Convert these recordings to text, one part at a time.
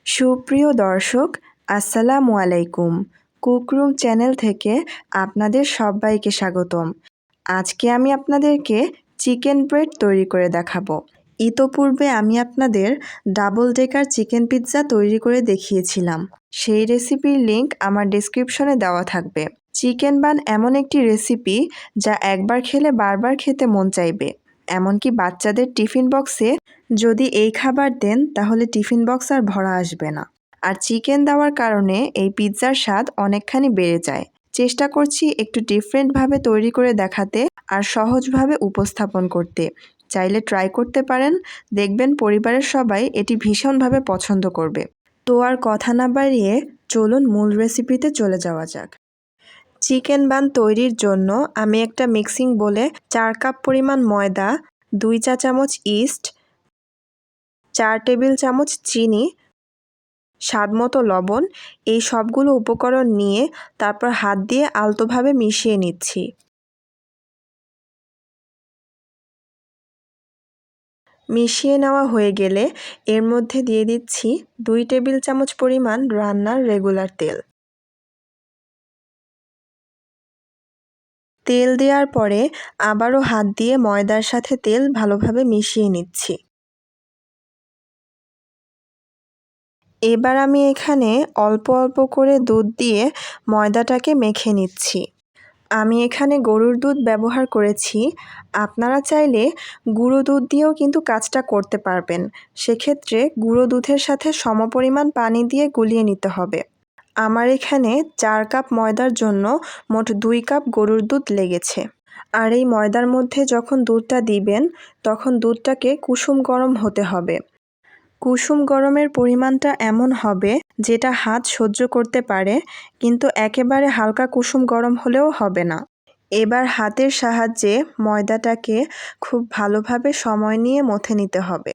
সুপ্রিয় দর্শক, আসসালামু আলাইকুম। কুকরুম চ্যানেল থেকে আপনাদের সবাইকে স্বাগতম। আজকে আমি আপনাদেরকে চিকেন ব্রেড তৈরি করে দেখাবো। ইতোপূর্বে আমি আপনাদের ডাবল ডেকার চিকেন পিৎজা তৈরি করে দেখিয়েছিলাম। সেই রেসিপির লিংক আমার ডেসক্রিপশনে দেওয়া থাকবে। চিকেন বান এমন একটি রেসিপি যা একবার খেলে বারবার খেতে মন চাইবে। এমনকি বাচ্চাদের টিফিন বক্সে যদি এই খাবার দেন তাহলে টিফিন বক্স আর ভরা আসবে না। আর চিকেন দেওয়ার কারণে এই পিৎজার স্বাদ অনেকখানি বেড়ে যায়। চেষ্টা করছি একটু ডিফারেন্টভাবে তৈরি করে দেখাতে আর সহজভাবে উপস্থাপন করতে। চাইলে ট্রাই করতে পারেন, দেখবেন পরিবারের সবাই এটি ভীষণভাবে পছন্দ করবে। তো আর কথা না বাড়িয়ে চলুন মূল রেসিপিতে চলে যাওয়া যাক। চিকেন বান তৈরির জন্য আমি একটা মিক্সিং বোলে 4 কাপ পরিমাণ ময়দা, 2 চা চামচ ইস্ট, 4 টেবিল চামচ চিনি, স্বাদমতো লবণ, এই সবগুলো উপকরণ নিয়ে তারপর হাত দিয়ে আলতোভাবে মিশিয়ে নিচ্ছি। মিশিয়ে নেওয়া হয়ে গেলে এর মধ্যে দিয়ে দিচ্ছি 2 টেবিল চামচ পরিমাণ রান্নার রেগুলার তেল। তেল দেওয়ার পরে আবারও হাত দিয়ে ময়দার সাথে তেল ভালোভাবে মিশিয়ে নিচ্ছি। এবার আমি এখানে অল্প অল্প করে দুধ দিয়ে ময়দাটাকে মেখে নিচ্ছি। আমি এখানে গরুর দুধ ব্যবহার করেছি। আপনারা চাইলে গুঁড়ো দুধ দিয়েও কিন্তু কাজটা করতে পারবেন। সেক্ষেত্রে গুঁড়ো দুধের সাথে সমপরিমাণ পানি দিয়ে গুলিয়ে নিতে হবে। আমার এখানে 4 কাপ ময়দার জন্য মোট 2 কাপ গরুর দুধ লেগেছে। আর এই ময়দার মধ্যে যখন দুধটা দিবেন তখন দুধটাকে কুসুম গরম হতে হবে। কুসুম গরমের পরিমাণটা এমন হবে যেটা হাত সহ্য করতে পারে, কিন্তু একেবারে হালকা কুসুম গরম হলেও হবে না। এবার হাতের সাহায্যে ময়দাটাকে খুব ভালোভাবে সময় নিয়ে মথে নিতে হবে।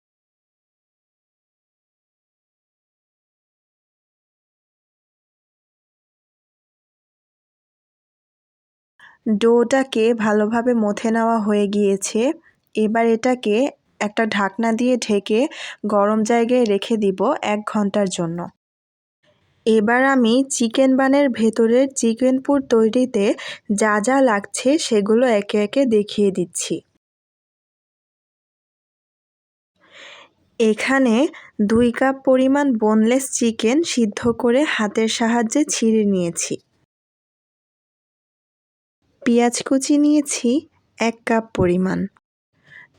ডোটাকে ভালোভাবে মথে নেওয়া হয়ে গিয়েছে। এবার এটাকে একটা ঢাকনা দিয়ে ঢেকে গরম জায়গায় রেখে দিব 1 ঘন্টার জন্য। এবার আমি চিকেন বানের ভেতরের চিকেন পুর তৈরিতে যা যা লাগছে সেগুলো একে একে দেখিয়ে দিচ্ছি। এখানে 2 কাপ পরিমাণ বোনলেস চিকেন সিদ্ধ করে হাতের সাহায্যে ছিঁড়ে নিয়েছি। পেঁয়াজ কুচি নিয়েছি 1 কাপ পরিমাণ।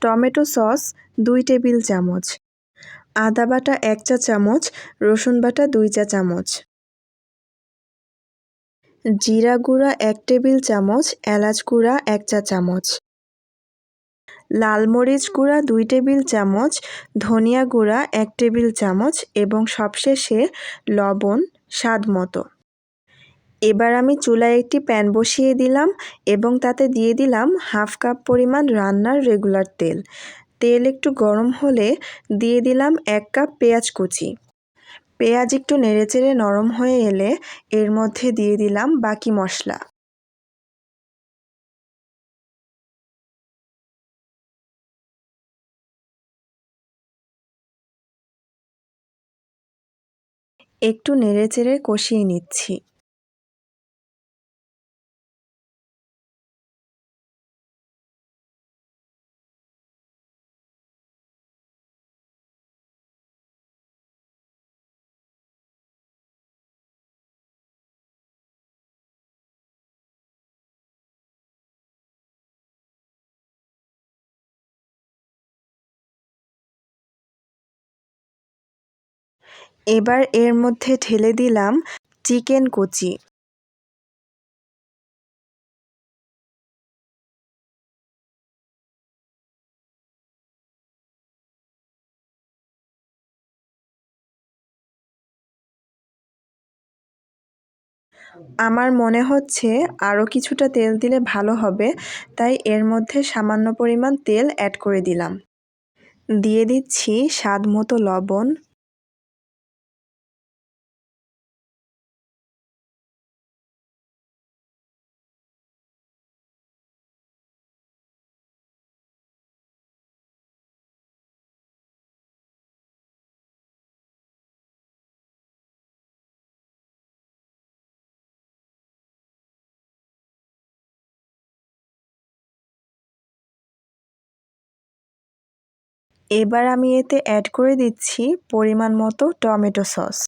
টমেটো সস 2 টেবিল চামচ। আদা বাটা 1 চা চামচ, রসুন বাটা 2 চা চামচ। জিরা গুঁড়া 1 টেবিল চামচ, এলাচ গুঁড়া 1 চা চামচ। লাল মরিচ গুঁড়া 2 টেবিল চামচ, ধনিয়া গুঁড়া 1 টেবিল চামচ এবং সবশেষে লবণ স্বাদমতো। এবার আমি চুলায় একটি প্যান বসিয়ে দিলাম এবং তাতে দিয়ে দিলাম 1/2 কাপ পরিমাণ রান্নার রেগুলার তেল। তেল একটু গরম হলে দিয়ে দিলাম 1 কাপ পেঁয়াজ কুচি। পেঁয়াজ একটু নেড়েচেড়ে নরম হয়ে এলে এর মধ্যে দিয়ে দিলাম বাকি মশলা। একটু নেড়েচেড়ে কষিয়ে নিচ্ছি। এবার এর মধ্যে ঢেলে দিলাম চিকেন কুচি। আমার মনে হচ্ছে আরও কিছুটা তেল দিলে ভালো হবে, তাই এর মধ্যে সামান্য পরিমাণ তেল অ্যাড করে দিলাম। দিয়ে দিচ্ছি স্বাদমতো লবণ, এবার আমি এতে অ্যাড করে দিচ্ছি পরিমাণ মতো টমেটো সস।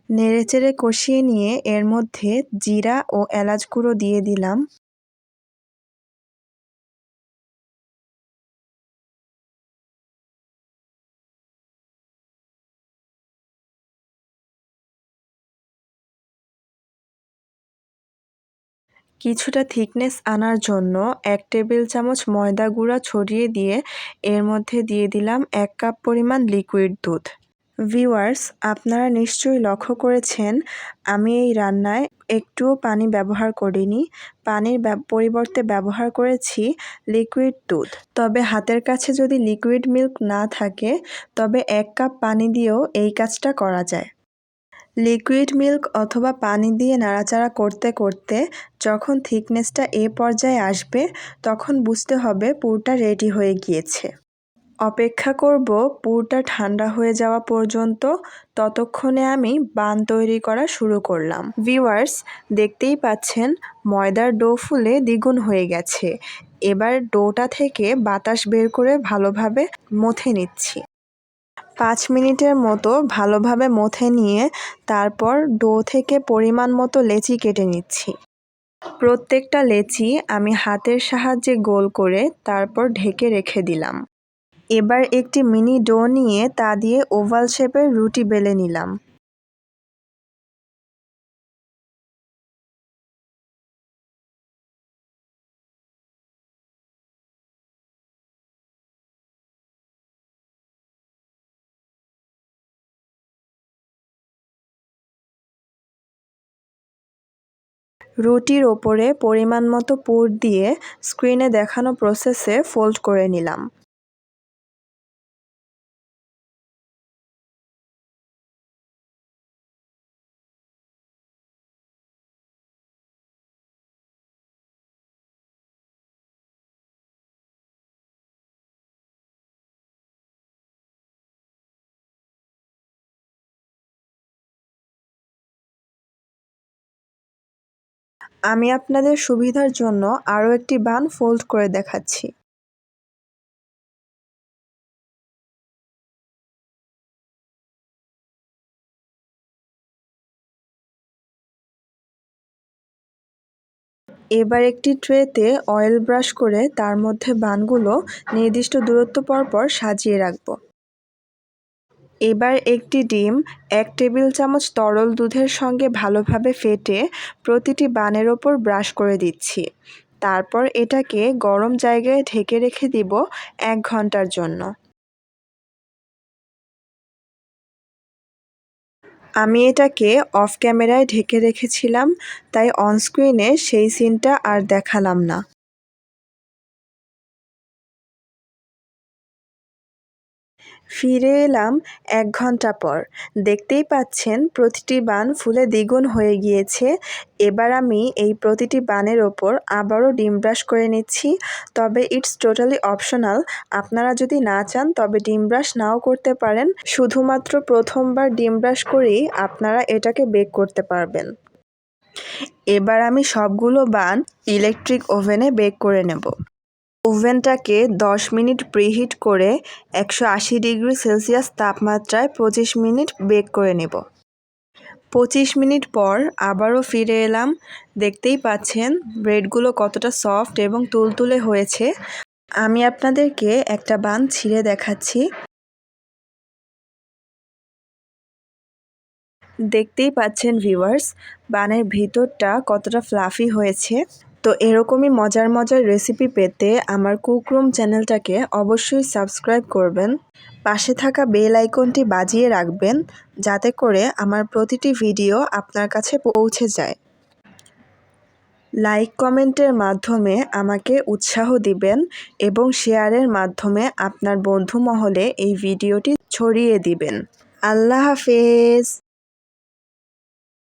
নেড়েচেড়ে কষিয়ে নিয়ে এর মধ্যে জিরা ও এলাচ গুঁড়ো দিয়ে দিলাম। কিছুটা থিকনেস আনার জন্য 1 টেবিল চামচ ময়দা গুঁড়া ছড়িয়ে দিয়ে এর মধ্যে দিয়ে দিলাম 1 কাপ পরিমাণ লিকুইড দুধ। ভিউয়ার্স, আপনারা নিশ্চয়ই লক্ষ্য করেছেন আমি এই রান্নায় একটুও পানি ব্যবহার করিনি। পানির পরিবর্তে ব্যবহার করেছি লিকুইড দুধ। তবে হাতের কাছে যদি লিকুইড মিল্ক না থাকে তবে 1 কাপ পানি দিয়েও এই কাজটা করা যায়। লিকুইড মিল্ক অথবা পানি দিয়ে নাড়াচাড়া করতে করতে যখন থিকনেসটা এ পর্যায়ে আসবে তখন বুঝতে হবে পুরটা রেডি হয়ে গিয়েছে। অপেক্ষা করব পুরটা ঠান্ডা হয়ে যাওয়া পর্যন্ত। ততক্ষণে আমি বান তৈরি করা শুরু করলাম। ভিউয়ার্স, দেখতেই পাচ্ছেন ময়দার ডো ফুলে দ্বিগুণ হয়ে গেছে। এবার ডোটা থেকে বাতাস বের করে ভালোভাবে মথে নিচ্ছি। 5 মিনিটের মতো ভালোভাবে মথে নিয়ে তারপর ডো থেকে পরিমাণ মতো লেচি কেটে নিচ্ছি। প্রত্যেকটা লেচি আমি হাতের সাহায্যে গোল করে তারপর ঢেকে রেখে দিলাম। এবার একটি মিনি ডো নিয়ে তা দিয়ে ওভাল শেপের রুটি বেলে নিলাম। রুটির ওপরে পরিমাণ মতো পুর দিয়ে স্ক্রিনে দেখানো প্রসেসে ফোল্ড করে নিলাম। আমি আপনাদের সুবিধার জন্য আরও একটি বান ফোল্ড করে দেখাচ্ছি। এবার একটি ট্রেতে অয়েল ব্রাশ করে তার মধ্যে বানগুলো নির্দিষ্ট দূরত্ব পরপর সাজিয়ে রাখব। এবার একটি ডিম 1 টেবিল চামচ তরল দুধের সঙ্গে ভালোভাবে ফেটে প্রতিটি বানের ওপর ব্রাশ করে দিচ্ছি। তারপর এটাকে গরম জায়গায় ঢেকে রেখে দিব 1 ঘন্টার জন্য। আমি এটাকে অফ ক্যামেরায় ঢেকে রেখেছিলাম, তাই অনস্ক্রিনে সেই সিনটা আর দেখালাম না। ফিরে এলাম 1 ঘন্টা পর। দেখতেই পাচ্ছেন প্রতিটি বান ফুলে দ্বিগুণ হয়ে গিয়েছে। এবার আমি এই প্রতিটি বানের ওপর আবারও ডিম ব্রাশ করে নিচ্ছি। তবে ইটস টোটালি অপশনাল। আপনারা যদি না চান তবে ডিম ব্রাশ নাও করতে পারেন। শুধুমাত্র প্রথমবার ডিম ব্রাশ করেই আপনারা এটাকে বেক করতে পারবেন। এবার আমি সবগুলো বান ইলেকট্রিক ওভেনে বেক করে নেব। ওভেনটাকে 10 মিনিট প্রিহিট করে 180 ডিগ্রি সেলসিয়াস তাপমাত্রায় 25 মিনিট বেক করে নেব। 25 মিনিট পর আবারও ফিরে এলাম। দেখতেই পাচ্ছেন ব্রেডগুলো কতটা সফট এবং তুলতুলে হয়েছে। আমি আপনাদেরকে একটা বান ছিঁড়ে দেখাচ্ছি। দেখতেই পাচ্ছেন ভিউয়ার্স, বানের ভিতরটা কতটা ফ্লাফি হয়েছে। তো এরকমই মজার মজার রেসিপি পেতে আমার কুকরুম চ্যানেলটাকে অবশ্যই সাবস্ক্রাইব করবেন। পাশে থাকা বেল আইকনটি বাজিয়ে রাখবেন যাতে করে আমার প্রতিটি ভিডিও আপনার কাছে পৌঁছে যায়। লাইক কমেন্টের মাধ্যমে আমাকে উৎসাহ দিবেন এবং শেয়ারের মাধ্যমে আপনার বন্ধু মহলে এই ভিডিওটি ছড়িয়ে দিবেন। আল্লাহ হাফেজ।